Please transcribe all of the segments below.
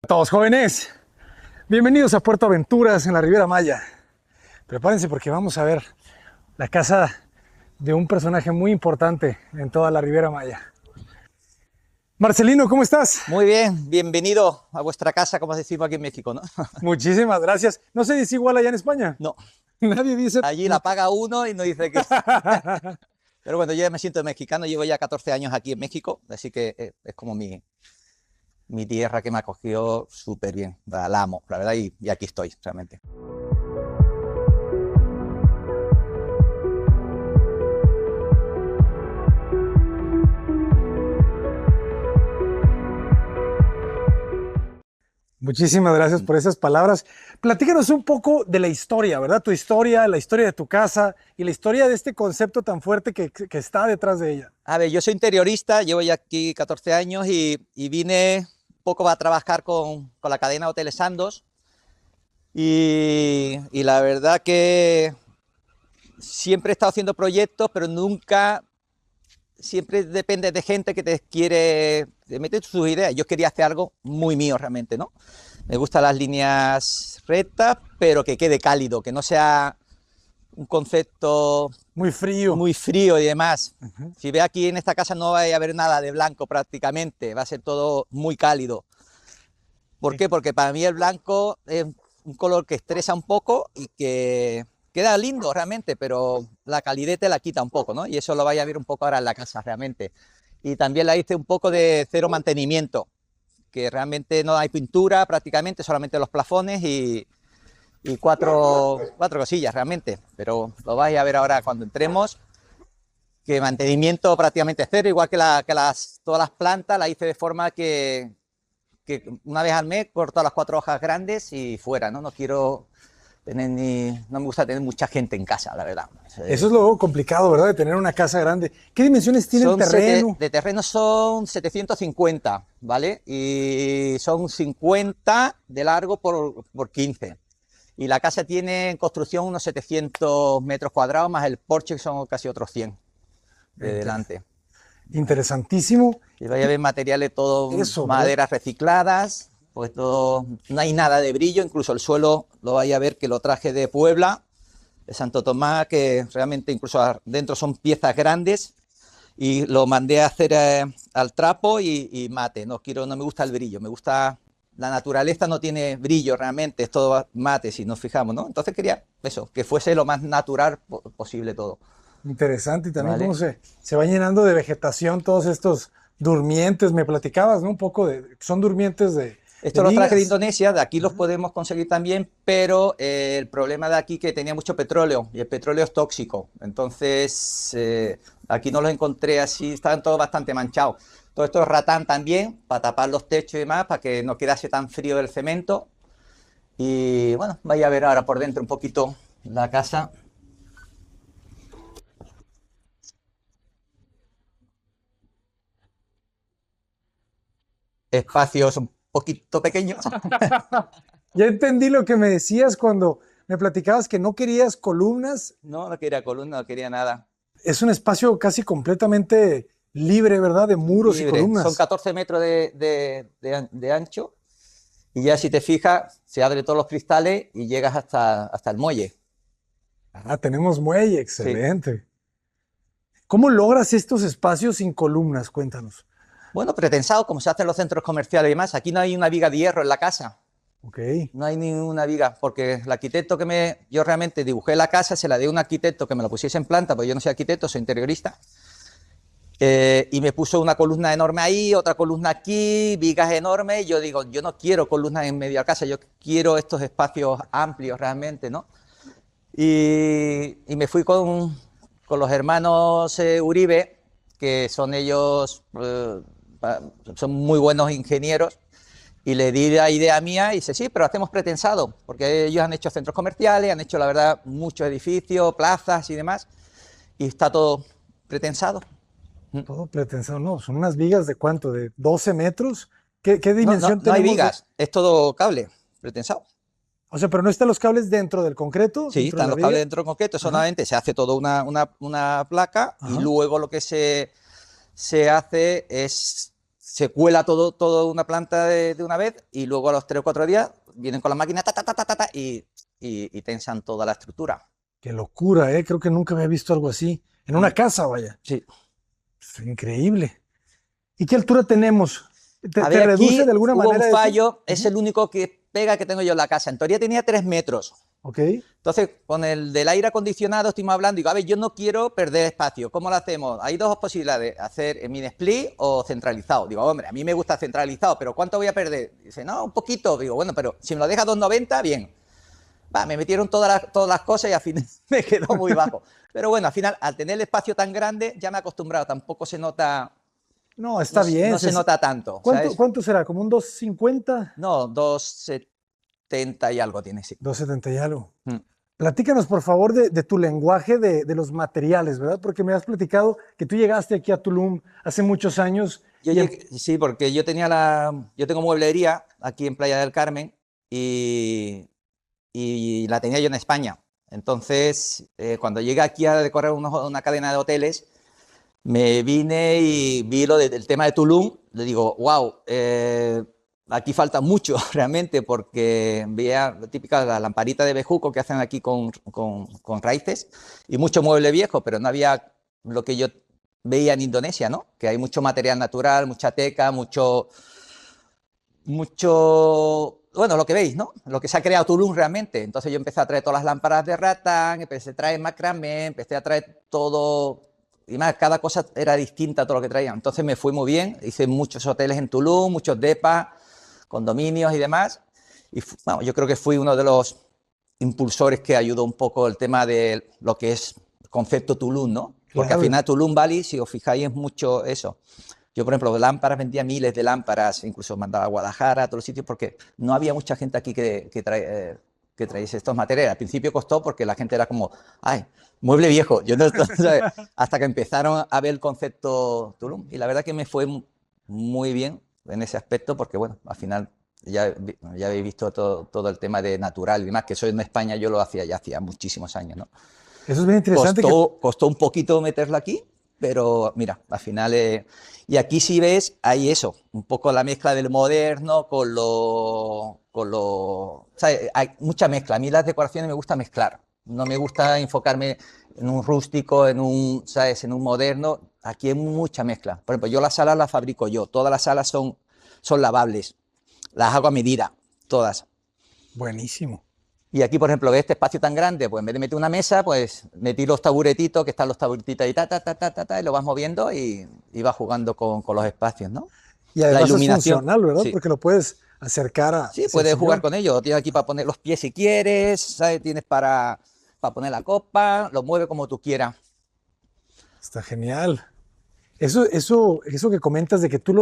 A todos jóvenes, bienvenidos a Puerto Aventuras en la Riviera Maya. Prepárense porque vamos a ver la casa de un personaje muy importante en toda la Riviera Maya. Marcelino, ¿cómo estás? Muy bien, bienvenido a vuestra casa, como decimos aquí en México, ¿no? Muchísimas gracias. ¿No se dice igual allá en España? No, Nadie dice... allí la paga uno y no dice que... Pero bueno, yo ya me siento mexicano, llevo ya 14 años aquí en México, así que es como mi tierra que me acogió súper bien, la amo, la verdad, y aquí estoy, realmente. Muchísimas gracias por esas palabras. Platícanos un poco de la historia, ¿verdad? Tu historia, la historia de tu casa y la historia de este concepto tan fuerte que está detrás de ella. A ver, yo soy interiorista, llevo ya aquí 14 años y vine un poco a trabajar con la cadena Hoteles Sandos y la verdad que siempre he estado haciendo proyectos, pero nunca... Siempre depende de gente que te mete sus ideas. Yo quería hacer algo muy mío realmente, ¿no? Me gustan las líneas rectas, pero que quede cálido, que no sea un concepto muy frío y demás. Si ve aquí en esta casa no va a haber nada de blanco prácticamente, va a ser todo muy cálido. ¿Por qué? Porque para mí el blanco es un color que estresa un poco y que queda lindo realmente, pero la calidez te la quita un poco, ¿no? Y eso lo vais a ver un poco ahora en la casa realmente. Y también la hice un poco de cero mantenimiento, que realmente no hay pintura prácticamente, solamente los plafones y cuatro cosillas realmente. Pero lo vais a ver ahora cuando entremos, que mantenimiento prácticamente cero, igual que todas las plantas, la hice de forma que una vez al mes corto las 4 hojas grandes y fuera, ¿no? No quiero... no me gusta tener mucha gente en casa, la verdad. Eso es lo complicado, ¿verdad? De tener una casa grande. ¿Qué dimensiones tiene el terreno? De terreno son 750, ¿vale? Y son 50 de largo por 15. Y la casa tiene en construcción unos 700 metros cuadrados, más el porche, que son casi otros 100 de delante. Interesantísimo. Y vaya a ver materiales, todo maderas recicladas. Pues todo, no hay nada de brillo, incluso el suelo lo vais a ver que lo traje de Puebla, de Santo Tomás, que realmente incluso dentro son piezas grandes y lo mandé a hacer al trapo y mate. No me gusta el brillo, me gusta la naturaleza, no tiene brillo realmente, es todo mate si nos fijamos, ¿no? Entonces quería eso, que fuese lo más natural posible todo. Interesante, y también cómo se va llenando de vegetación todos estos durmientes. Me platicabas, ¿no? Un poco son durmientes de... Esto los traje de Indonesia, de aquí los podemos conseguir también, pero el problema de aquí es que tenía mucho petróleo y el petróleo es tóxico. Entonces, aquí no los encontré así, estaban todos bastante manchados. Todo esto es ratán también, para tapar los techos y demás, para que no quedase tan frío el cemento. Y bueno, vaya a ver ahora por dentro un poquito la casa. Espacios poquito pequeño. Ya entendí lo que me decías cuando me platicabas que no querías columnas. No, no quería columna, no quería nada. Es un espacio casi completamente libre, ¿verdad? De muros y columnas. Son 14 metros de ancho y ya si te fijas, se abren todos los cristales y llegas hasta el muelle. Ah, tenemos muelle, excelente. Sí. ¿Cómo logras estos espacios sin columnas? Cuéntanos. Bueno, pretensado, como se hace en los centros comerciales y demás. Aquí no hay una viga de hierro en la casa. Okay. No hay ninguna viga, porque el arquitecto yo realmente dibujé la casa, se la di a un arquitecto que me lo pusiese en planta, porque yo no soy arquitecto, soy interiorista. Y me puso una columna enorme ahí, otra columna aquí, vigas enormes. Y yo digo, yo no quiero columnas en medio de la casa, yo quiero estos espacios amplios realmente, ¿no? Y me fui con los hermanos Uribe, que son ellos... son muy buenos ingenieros, y le di la idea mía y dice, sí, pero hacemos pretensado, porque ellos han hecho centros comerciales, han hecho, la verdad, muchos edificios, plazas y demás, y está todo pretensado. Todo pretensado, no, son unas vigas de ¿cuánto? ¿De 12 metros? ¿Qué dimensión tenemos? No hay vigas, es todo cable pretensado. O sea, pero no están los cables dentro del concreto. Sí, están los cables dentro del concreto, solamente se hace todo una placa. Ajá. Y luego lo que se hace es se cuela todo una planta de una vez y luego a los 3 o 4 días vienen con la máquina y tensan toda la estructura. Qué locura, ¿eh? Creo que nunca había visto algo así. En una casa, vaya. Sí. Es increíble. ¿Y qué altura tenemos? A ¿Te ver, reduce aquí de alguna hubo un manera eso? fallo, es el único pega que tengo yo en la casa. En teoría tenía 3 metros. Ok. Entonces, con el del aire acondicionado estuvimos hablando, digo, a ver, yo no quiero perder espacio, ¿cómo lo hacemos? Hay dos posibilidades, hacer en mini split o centralizado. Digo, hombre, a mí me gusta centralizado, pero ¿cuánto voy a perder? Dice, no, un poquito. Digo, bueno, pero si me lo dejas 290, bien. Va, me metieron todas las cosas y al final me quedó muy bajo. Pero bueno, al final, al tener el espacio tan grande, ya me he acostumbrado, tampoco se nota, No, está bien. no se nota tanto, ¿Cuánto, ¿sabes? cuánto será? ¿Como un 250? No, 270 y algo tiene, sí. 270 y algo. Mm. Platícanos, por favor, de tu lenguaje de los materiales, ¿verdad? Porque me has platicado que tú llegaste aquí a Tulum hace muchos años. Sí, porque yo tengo mueblería aquí en Playa del Carmen y la tenía yo en España. Entonces, cuando llegué aquí a decorar una cadena de hoteles, me vine y vi del tema de Tulum. Le digo, wow, aquí falta mucho realmente, porque veía típica la lamparita de bejuco que hacen aquí con raíces y mucho mueble viejo, pero no había lo que yo veía en Indonesia, ¿no? Que hay mucho material natural, mucha teca, bueno, lo que veis, ¿no? Lo que se ha creado Tulum realmente. Entonces yo empecé a traer todas las lámparas de ratán, empecé a traer macramé, empecé a traer todo, y más, cada cosa era distinta a todo lo que traían. Entonces me fui muy bien, hice muchos hoteles en Tulum, muchos depas, condominios y demás. Y bueno, yo creo que fui uno de los impulsores que ayudó un poco el tema de lo que es concepto Tulum, ¿no? Porque al Claro. final Tulum Valley, si os fijáis, es mucho eso. Yo, por ejemplo, lámparas, vendía miles de lámparas, incluso mandaba a Guadalajara, a todos los sitios, porque no había mucha gente aquí que traíese estos materiales. Al principio costó porque la gente era como, ay, mueble viejo. Yo no, ¿sabes? Hasta que empezaron a ver el concepto Tulum. Y la verdad que me fue muy bien en ese aspecto, porque bueno, al final ya habéis visto todo el tema de natural y demás, que eso en España yo lo hacía ya hacía muchísimos años, ¿no? Eso es bien interesante. Costó un poquito meterlo aquí, pero mira, al final... y aquí si ves, hay eso, un poco la mezcla del moderno ¿sabes? Hay mucha mezcla. A mí las decoraciones me gusta mezclar. No me gusta enfocarme en un rústico, ¿sabes? En un moderno. Aquí hay mucha mezcla. Por ejemplo, yo las salas las fabrico yo. Todas las salas son lavables. Las hago a medida, todas. Buenísimo. Y aquí, por ejemplo, este espacio tan grande, pues en vez de meter una mesa, pues metí los taburetitos, que están los taburetitos y y lo vas moviendo y vas jugando con los espacios, ¿no? Y La además es iluminación. funcional, ¿verdad? Sí, Porque lo puedes acercar sí, hacia el puedes jugar sillón. con ello. Tienes aquí para poner los pies si quieres, ¿sabes? Tienes para poner la copa, lo mueve como tú quieras. Está genial. Eso que comentas de que tú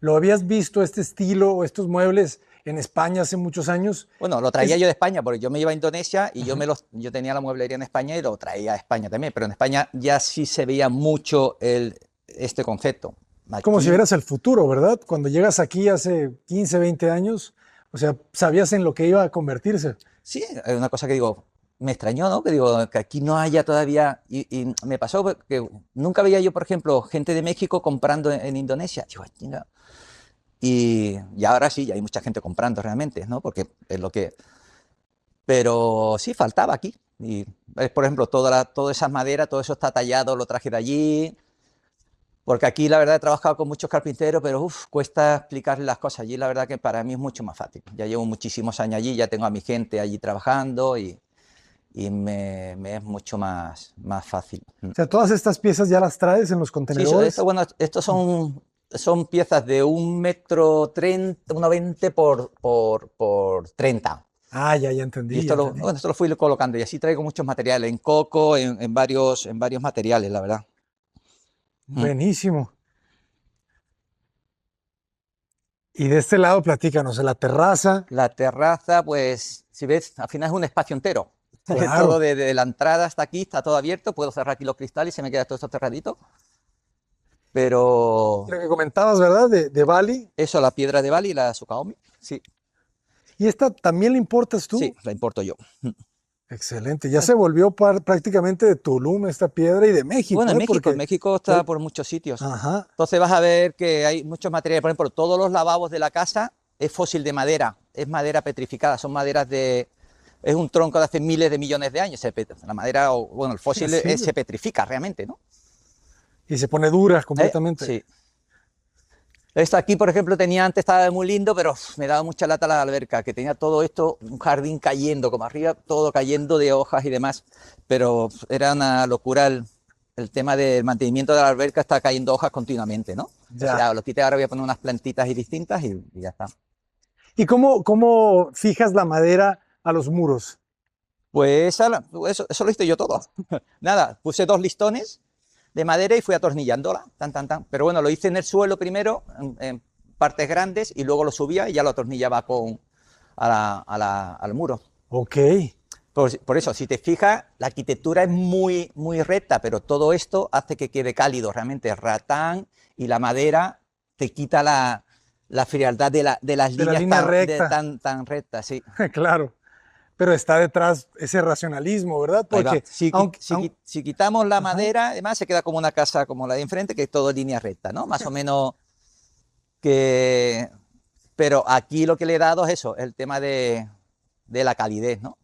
lo habías visto, este estilo o estos muebles en España hace muchos años. Bueno, lo traía yo de España, porque yo me iba a Indonesia y yo tenía la mueblería en España y lo traía a España también, pero en España ya sí se veía mucho este concepto. Como si Aquí, vieras el futuro, ¿verdad? Cuando llegas aquí hace 15, 20 años, o sea, sabías en lo que iba a convertirse. sí, es una cosa que digo, me extrañó, ¿no? Que digo, que aquí no haya todavía, y me pasó que nunca veía yo, por ejemplo, gente de México comprando en Indonesia. Digo, "Chinga". Y ahora sí, ya hay mucha gente comprando realmente, ¿no? Porque es lo que... Pero sí, faltaba aquí. Y, por ejemplo, toda esa madera, todo eso está tallado, lo traje de allí. Porque aquí la verdad he trabajado con muchos carpinteros, pero cuesta explicarles las cosas. Allí la verdad que para mí es mucho más fácil. Ya llevo muchísimos años allí, ya tengo a mi gente allí trabajando y me es mucho más fácil. O sea, todas estas piezas ya las traes en los Sí, contenedores. bueno, estos son piezas de 1,30 m, 1,20 m por 30. Ah, ya Y entendí, ya entendí. esto lo fui colocando y así traigo muchos materiales, en coco, en varios materiales, la verdad. Mm. Buenísimo. Y de este lado, platícanos, en la terraza, La terraza, pues, si ves, al final es un espacio entero. Todo claro. desde la entrada hasta aquí está todo abierto. Puedo cerrar aquí los cristales y se me queda todo esto cerradito. Pero Lo que comentabas, ¿verdad? De Bali. eso, la piedra de Bali y la Sukaomi, sí, ¿Y esta también la importas tú? sí, la importo yo. Excelente. Ya se volvió prácticamente de Tulum esta piedra y de México. Bueno, en México, Porque... en México está por muchos sitios. Ajá. Entonces vas a ver que hay muchos materiales. Por ejemplo, todos los lavabos de la casa es fósil de madera, es madera petrificada, son maderas de... Es un tronco de hace miles de millones de años. La madera, bueno, el fósil Sí. se petrifica realmente, ¿no? Y se pone dura completamente. Sí. Esto aquí, por ejemplo, tenía antes, estaba muy lindo, pero me daba mucha lata la alberca, que tenía todo esto, un jardín cayendo, como arriba, todo cayendo de hojas y demás, pero era una locura el tema del mantenimiento de la alberca, está cayendo hojas continuamente, ¿no? Ya. O sea, lo quité, ahora voy a poner unas plantitas y distintas y ya está. ¿Y cómo fijas la madera a los muros? Pues eso lo hice yo todo. Nada, puse 2 listones de madera y fui atornillándola, tan. Pero bueno, lo hice en el suelo primero, en partes grandes, y luego lo subía y ya lo atornillaba al muro. Ok. Por eso, si te fijas, la arquitectura es muy, muy recta, pero todo esto hace que quede cálido, realmente ratán, y la madera te quita la frialdad de las De la líneas línea recta. tan rectas, sí. Claro. Pero está detrás ese racionalismo, ¿verdad? Ahí va. Porque Si quitamos la Ajá. madera, además se queda como una casa como la de enfrente, que es todo en línea recta, ¿no? Más o menos que... Pero aquí lo que le he dado es eso, el tema de la calidez, ¿no?